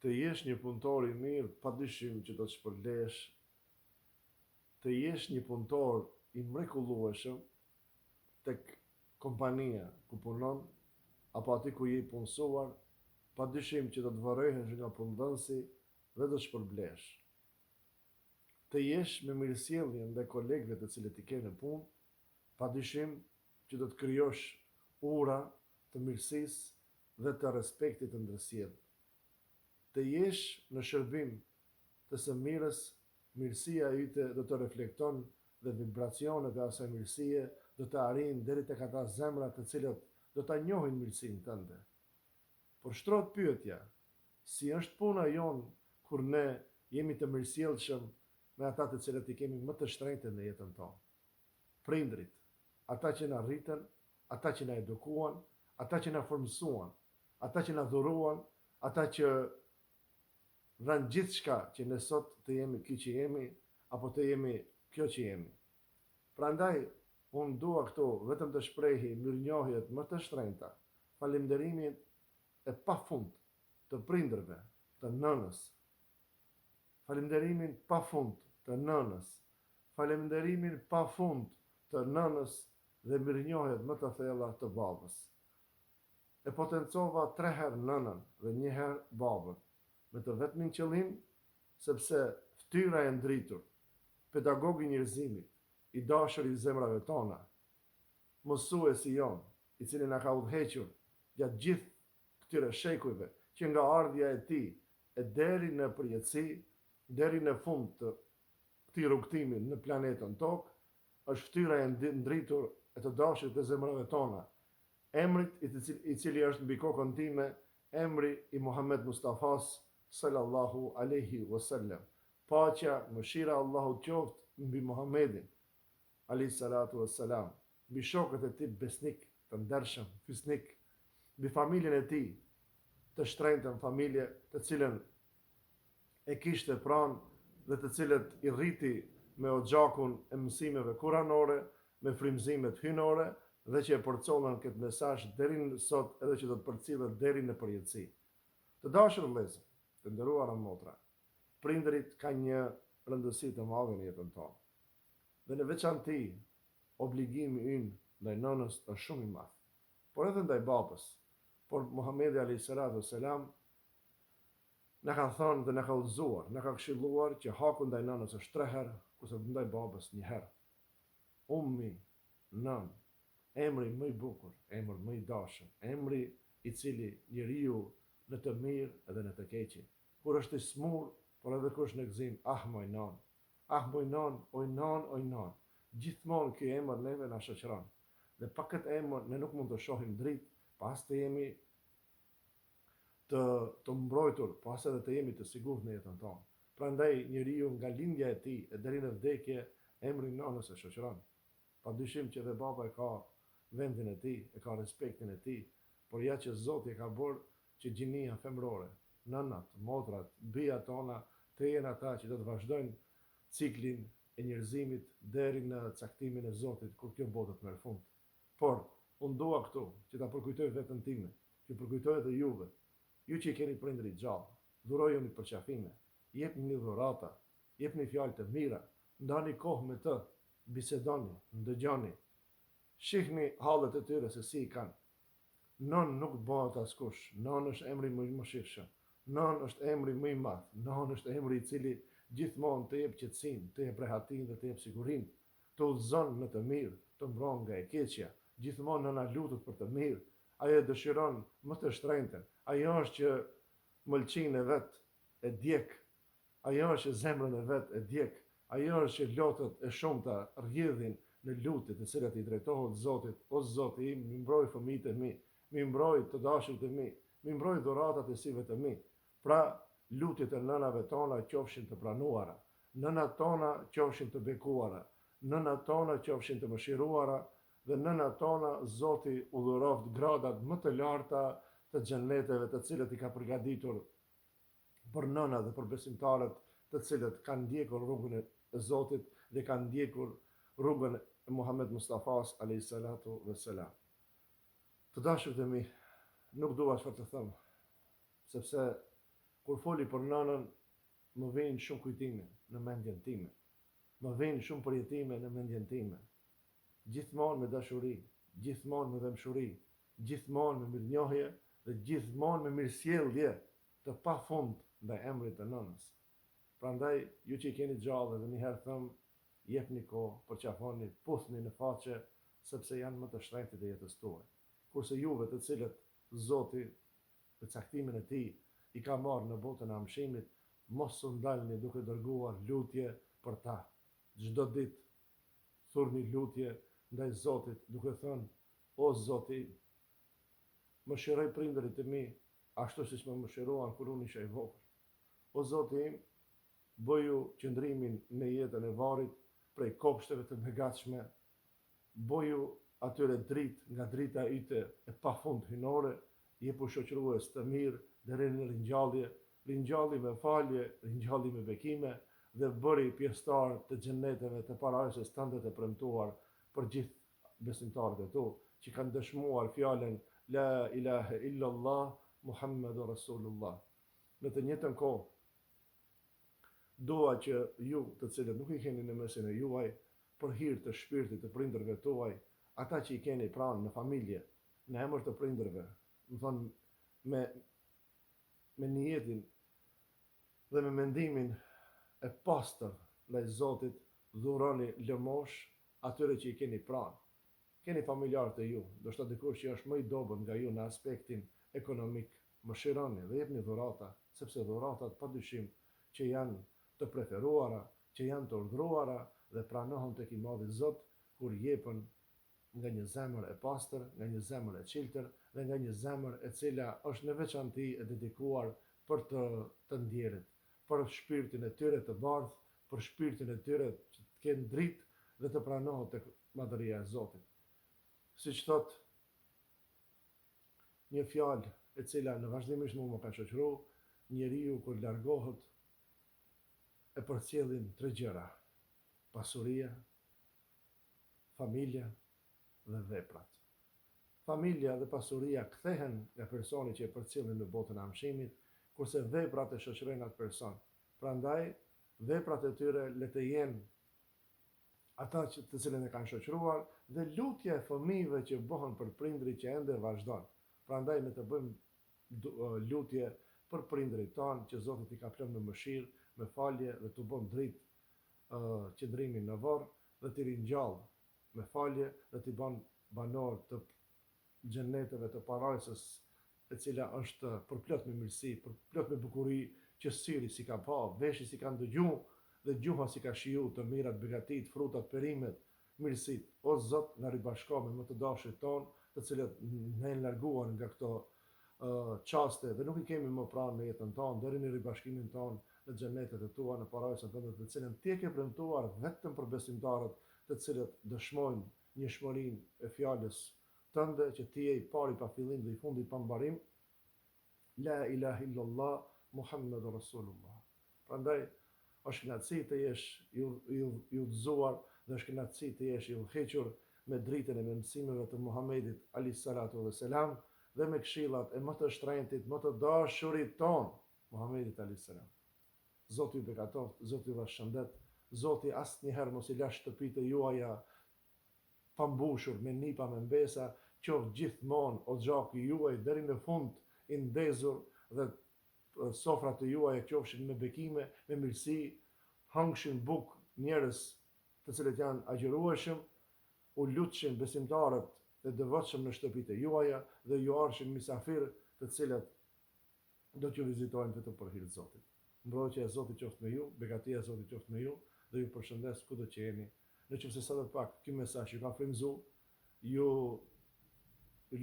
Të jesh një punëtor i mirë, padyshim që do të shpërlesh, të jesh një punëtor i mrekullueshëm tek kompania ku punon, apo aty ku je i punësuar, padyshim që do të varrohesh nga punëdhënësi dhe do të shpërblesh. Të jesh me mirësjellje ndaj kolegëve të cilët i ke në punë, padyshim që do të krijosh ura të mirësisë dhe të respektit të ndërsjellë. Të jesh në shërbim të së mirës, mirësia yte do të reflekton dhe vibracionet e asaj mirësie do të arrijnë deri tek ata zemra të cilët do ta njohin mirësinë tënde. Por shtrohet pyetja, si është puna jonë kur ne jemi të mirësjellshëm me ata të cilët i kemi më të shtrenjtë në jetën tonë? Prindrit, ata që na rritën, ata që na edukuan, ata që na formsuan, ata që na dhuruan, ata që dhanë gjithçka që ne sot të jemi kjo që jemi, apo të jemi kjo që jemi. Prandaj, unë dua këtu vetëm të shprehi mirënjohjet më të shtrenjta, falënderimin e pafund të prindërve, të nënës, falënderimin pafund të nënës, falënderimin pafund të nënës dhe mirënjohjet më të thella të babës. E potencova 3 herë nënën dhe 1 herë babën, me të vetmin qëllim, sepse fytyra e ndritur, pedagogi i njerëzimit, i dashur i zemrave tona, mësuesi jon, i cili na ka udhëhequr gjatë gjithë këtyre shekujve, që nga ardhja e tij e deri në përjetësi, deri në fund të këtij rrugtimi në planetën Tokë, është fytyra e ndritur e të dashurit të zemrave tona, emrit i cili është mbi kokën time, emri i Muhammed Mustafas sallallahu alaihi wasallam. Paqja, mëshira e Allahut qoftë mbi Muhammedin alayhi salatu wassalam, mbi shokët e tij besnik, të ndershëm, fisnik, mbi familjen e tij, të shtrenjtën familje, të cilën e kishte pranë dhe të cilët i rriti me oxhakun e mësimeve kuranore, me frymëzimet hynore dhe që e përcollën këtë mesazh deri në sot edhe që do të përcillet deri në përjetësi. Të dashur vëllezër, të nderuara motra, prindërit kanë një rëndësi të madhe në jetën tonë. Dhe në veçantë obligimi ynë ndaj nënës është shumë i madh, por edhe ndaj babës. Por Muhamedi alayhi salatu wassalam na ka thënë dhe na ka udhëzuar, na ka këshilluar që haku ndaj nënës është 3 herë, kurse ndaj babës 1 herë. Ummi, nën, emri më i bukur, emri më i dashur, emri i cili njeriu në të mirë edhe në të keqin, kur është i smur, por edhe kur është në gëzim, moj non, moj non, oj non, oj non. Gjithmonë ky emër neve na shoqëron. Dhe pa këtë emër ne nuk mund të shohim dritë, pas të jemi të mbrojtur, pas edhe të jemi të sigurt në jetën tonë. Prandaj njeriu nga lindja e tij e deri në vdekje, emri nënës e shoqëron. Padyshim që dhe baba e ka vendin e tij, e ka respektin e tij, por ja që Zoti e ka bërë që gjinia femrore, nënat, motrat, bijat tona të jenë ata që do të vazhdojnë ciklin e njerëzimit deri në caktimin e Zotit kur kjo botë të merr fund. Por unë dua këtu që ta përkujtoj veten time, që përkujtoj edhe juve, ju që i keni prindërit gjallë, dhurojeni përqafime, jepni një dhurata, jepni fjalë të mira, ndani kohë me të, bisedoni, ndëgjoni, shihni hallet e tyre se si i kanë. Nën nuk bëhet askush, nën është emri më i mëshirshëm, nën është emri më i madh, nën është emri i cili gjithmonë të jep qetësinë, të jep rehatinë dhe të jep sigurinë, të udhëzon në të mirë, të mbron nga e keqja, gjithmonë nëna lutet për të mirë, ajo dëshiron më të shtrenjtën, ajo është që mëlçinë e vet e djeg, ajo është që zemrën e vet e djeg, ajo është që lotët e shumta rrjedhin në lutje të cilat i drejtohet Zotit, o Zoti im, më mbroj fëmijët e mi, më mbroj të dashurit e mi, më mbroj dhuratat e sive të mi. Pra, lutjet e nënave tona qofshin të pranuara, nënat tona qofshin të bekuara, nënat tona qofshin të mëshiruara dhe nënat tona Zoti udhëroft gradat më të larta të xheneteve të cilët i ka përgatitur për nënat dhe për besimtarët të cilët kanë ndjekur rrugën e Zotit dhe kanë ndjekur rrugën e Muhammed Mustafas alayhi salatu wassalam. Të dashurit e mi, nuk dua çfarë të them, sepse Kur foli për nënën, më vijnë shumë kujtime në mendjen time. Më vijnë shumë përjetime në mendjen time. Gjithmonë me dashuri, gjithmonë me dëmshuri, gjithmonë me mirënjohje dhe gjithmonë me mirësjellje të pafund ndaj emrit të nënës. Prandaj, ju që i keni gjallë dhe njëherë thëmë, jepni kohë, përqafoni, puthni në faqe, sepse janë më të shtrenjtë e jetës tuaj. Kurse juve të cilët Zoti, për caktimin e tij, i ka marrë në botën e amshimit, mos u ndalni duke dërguar lutje për ta. Çdo ditë thurni lutje ndaj Zotit, duke thënë: O Zoti, mëshiroj prindërit e mi, ashtu siç më mëshiruan kur unë isha i vogël. O Zoti im, bëju qëndrimin në jetën e varrit prej kopshteve të mëgatshme, bëju atyre dritë nga drita ite e pafund hynore, jepu shoqërues të mirë deri në ringjallje, ringjalli me falje, ringjalli me bekime, dhe bëri pjesëtar të xheneteve të parajsës tënde të premtuar për gjithë besimtarët e tu, që kanë dëshmuar fjalën La ilahe illallah, Muhammedur Rasulullah. Në të njëjtën kohë, dua që ju, të cilët nuk i keni në mesin e juaj, për hir të shpirtit të prindërve tuaj, ata që i keni pranë në familje, në emër të prindërve, më thonë me niyetin dhe me mendimin e pastër ndaj Zotit, dhuroni lëmosh atyre që i keni pranë. Keni familjarët e ju, do shta dikush që është më i dobën nga ju në aspektin ekonomik, më shironi dhe jepni dhurata, sepse dhuratat padyshim që janë të preferuara, që janë të urdhëruara dhe pranohen tek i madhi Zot kur jepen nga një zemër e pastër, nga një zemër e çiltër dhe nga një zemër e cila është në veçanti e dedikuar për të ndjerit, për shpirtin e tyre të bardhë, për shpirtin e tyre që të kenë dritë dhe të pranohet tek madhëria e Zotit. Siç thot një fjalë e cila në vazhdimisht më ka shoqëruar, njeriu kur largohet e përcjellin 3 gjëra: pasuria, familja dhe veprat. Familja dhe pasuria kthehen nga personi që e përcjellin në botën e amshimit, kurse veprat e shoqërojnë atë person. Prandaj, veprat e tyre le të jenë ata të cilën e kanë shoqëruar dhe lutja e fëmijëve që bëhen për prindrit që ende vazhdon. Prandaj ne të bëjmë lutje për prindrit tanë që Zoti t'i ka plënë me mëshirë, me falje dhe t'u bën dritë qëndrimin në varr dhe t'i ringjall me falje dhe t'i bën banor të xheneteve të parajsës, e cila është përplot me mirësi, përplot me bukuri, që syri si ka pa, veshi si ka ndëgju dhe gjuha si ka shiju të mirat, begatit, frutat, perimet, mirësit. O Zot, na ribashko me më të dashrit ton, të cilët ne larguan nga këto qaste dhe nuk i kemi më pranë në jetën tonë, deri në ribashkimin tonë në xhenetet e tua, në parajsën tënde, të cilën ti e ke premtuar vetëm për besimtarët të cilët dëshmojnë njohurinë e fjalës tënde, që ti je i pari pa fillim dhe i fundi pa mbarim. La ilaha illallah, Muhammedur Rasulullah. Prandaj, është kënaqësi të jesh i udhëzuar dhe është kënaqësi të jesh i udhëhequr me dritën e mësimeve të Muhamedit alayhis salatu wassalam dhe me këshillat e më të shtrenjtit, më të dashurit ton, Muhamedit alayhis salam. Zoti ju bekatoft, Zoti ju shëndet, Zoti asnjëherë mos i lash shtëpitë juaja pa mbushur me nipa, me mbesa, qoftë gjithmonë o xhaku juaj deri në fund i ndezur dhe sofrat e juaja qofshin me bekime, me mirësi, hangshin buk njerëz të cilët janë agjërueshëm, u lutshin besimtarët e devotshëm në shtëpitë e juaja dhe ju arshin misafir të cilët do t'ju vizitojnë vetëm për hir të Zotit. Mbrojtja e Zotit qoftë me ju, begatia e Zotit qoftë me ju dhe ju përshëndes kudo që jeni. Nëse sa të pak ky mesazh ju ka frymëzuar, ju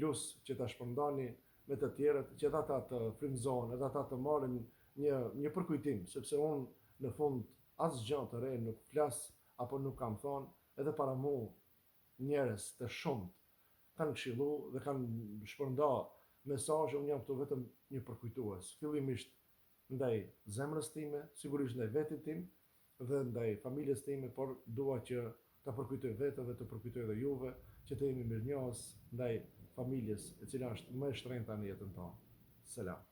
lus që ta shpërndani me të tjerët, që ata të frymëzohen, edhe ata të marrin një përkujtim, sepse unë në fund asgjë të re nuk flas apo nuk kam thonë, edhe para mu njerëz të shumt kanë këshillu dhe kanë shpërnda mesazhe, unë jam këtu vetëm një përkujtues. Fillimisht ndaj zemrës time, sigurisht ndaj vetit tim dhe ndaj familjes time, por dua që ta përkujtoj veten dhe të përkujtoj edhe juve, që të jemi mirënjohës ndaj familjes e cila është më e shtrenjta në jetën tonë. Selam.